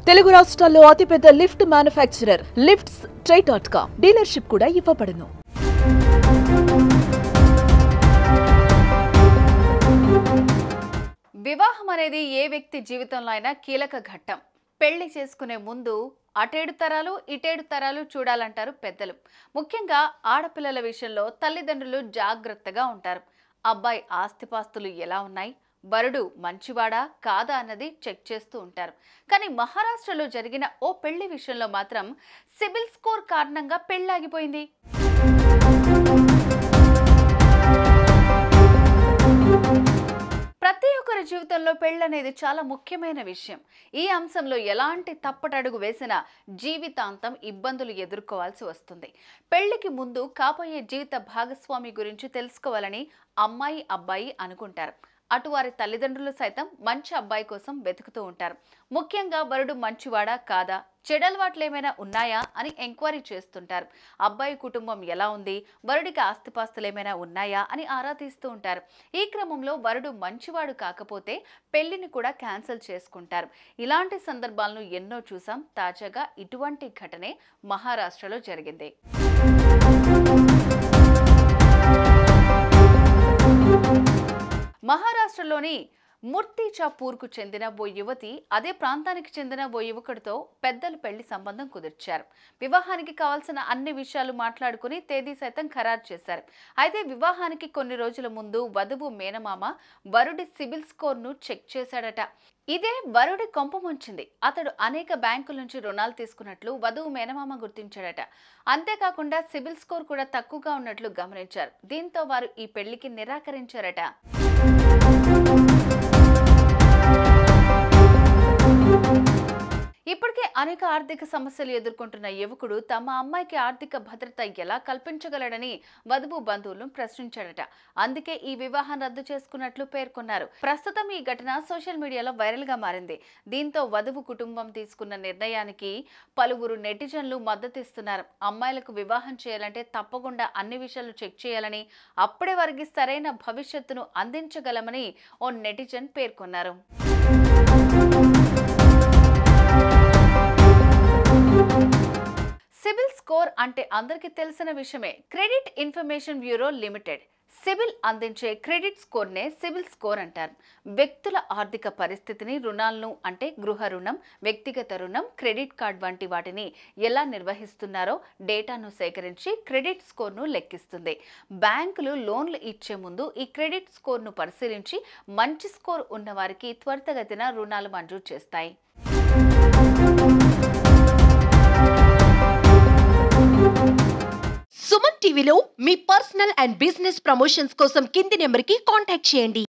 తెలుగు రాష్ట్రాల్లో అతిపెద్ద lift manufacturer lifts ట్రై.com dealership కూడా ఇవ్వబడును. వివాహం అనేది ఏ వ్యక్తి జీవితంలో అయినా కీలక ఘట్టం. పెళ్లి చేసుకునే ముందు అటేడు తరాలు ఇటేడు తరాలు చూడాలంటారు పెద్దలు. ముఖ్యంగా ఆడపిల్లల విషయంలో తల్లిదండ్రులు జాగ్రత్తగా ఉంటారు. అబ్బాయి ఆస్తిపాస్తులు ఎలా ఉన్నాయి, వరుడు మంచివాడా కాదా అన్నది చెక్ చేస్తూ ఉంటారు. కానీ మహారాష్ట్రలో జరిగిన ఓ పెళ్లి విషయంలో మాత్రం సిబిల్ స్కోర్ కారణంగా పెళ్లాగిపోయింది. ప్రతి ఒక్కరి జీవితంలో పెళ్ళనేది చాలా ముఖ్యమైన విషయం. ఈ అంశంలో ఎలాంటి తప్పటడుగు వేసినా జీవితాంతం ఇబ్బందులు ఎదుర్కోవాల్సి వస్తుంది. పెళ్లికి ముందు కాబోయే జీవిత భాగస్వామి గురించి తెలుసుకోవాలని అమ్మాయి అబ్బాయి అనుకుంటారు. అటు వారి తల్లిదండ్రులు సైతం మంచి అబ్బాయి కోసం వెతుకుతూ ఉంటారు. ముఖ్యంగా వరుడు మంచివాడా కాదా, చెడలవాట్లు ఏమైనా ఉన్నాయా అని ఎంక్వైరీ చేస్తుంటారు. అబ్బాయి కుటుంబం ఎలా ఉంది, వరుడికి ఆస్తిపాస్తులు ఏమైనా ఉన్నాయా అని ఆరా తీస్తూ ఉంటారు. ఈ క్రమంలో వరుడు మంచివాడు కాకపోతే పెళ్లిని కూడా క్యాన్సిల్ చేసుకుంటారు. ఇలాంటి సందర్భాలను ఎన్నో చూసాం. తాజాగా ఇటువంటి ఘటనే మహారాష్ట్రలో జరిగింది. మహారాష్ట్రలోని మూర్తిచాపూర్కు చెందిన ఓ యువతి అదే ప్రాంతానికి చెందిన ఓ యువకుడితో పెద్దలు పెళ్లి సంబంధం కుదిర్చారు. వివాహానికి కావాల్సిన అన్ని విషయాలు మాట్లాడుకుని తేదీ సైతం ఖరారు చేశారు. అయితే వివాహానికి కొన్ని రోజుల ముందు వధువు మేనమామ వరుడి సిబిల్ స్కోర్ను చెక్ చేశాడట. ఇదే వరుడి కొంప ముంచింది. అతడు అనేక బ్యాంకుల నుంచి రుణాలు తీసుకున్నట్లు వధువు మేనమామ గుర్తించాడట. అంతేకాకుండా సిబిల్ స్కోర్ కూడా తక్కువగా ఉన్నట్లు గమనించారు. దీంతో వారు ఈ పెళ్లికి నిరాకరించారట. ఇప్పటికే అనేక ఆర్థిక సమస్యలు ఎదుర్కొంటున్న యువకుడు తమ అమ్మాయికి ఆర్థిక భద్రత ఎలా కల్పించగలడని వధువు బంధువులను ప్రశ్నించాడట. అందుకే ఈ వివాహం రద్దు చేసుకున్నట్లు పేర్కొన్నారు. ప్రస్తుతం ఈ ఘటన సోషల్ మీడియాలో వైరల్ గా మారింది. దీంతో వధువు కుటుంబం తీసుకున్న నిర్ణయానికి పలువురు నెటిజన్లు మద్దతిస్తున్నారు. అమ్మాయిలకు వివాహం చేయాలంటే తప్పకుండా అన్ని విషయాలు చెక్ చేయాలని, అప్పుడే వారికి సరైన భవిష్యత్తును అందించగలమని ఓ నెటిజన్ పేర్కొన్నారు. సిబిల్ స్కోర్ అంటే అందరికీ తెలిసిన విషయమే. Credit information bureau limited CIBIL అందించే క్రెడిట్ స్కోర్నే సిబిల్ స్కోర్ అంటారు. వ్యక్తుల ఆర్థిక పరిస్థితిని, రుణాలను అంటే గృహ రుణం, వ్యక్తిగత రుణం, క్రెడిట్ కార్డ్ వంటి వాటిని ఎలా నిర్వహిస్తున్నారో డేటాను సేకరించి క్రెడిట్ స్కోర్ను లెక్కిస్తుంది. బ్యాంకులు లోన్లు ఇచ్చే ముందు ఈ క్రెడిట్ స్కోర్ను పరిశీలించి మంచి స్కోర్ ఉన్న వారికి త్వరితగతిన రుణాలు మంజూరు చేస్తాయి. సుమన్ టీవీలో మీ పర్సనల్ అండ్ బిజినెస్ ప్రమోషన్స్ కోసం కింది నెంబర్కి కాంటాక్ట్ చేయండి.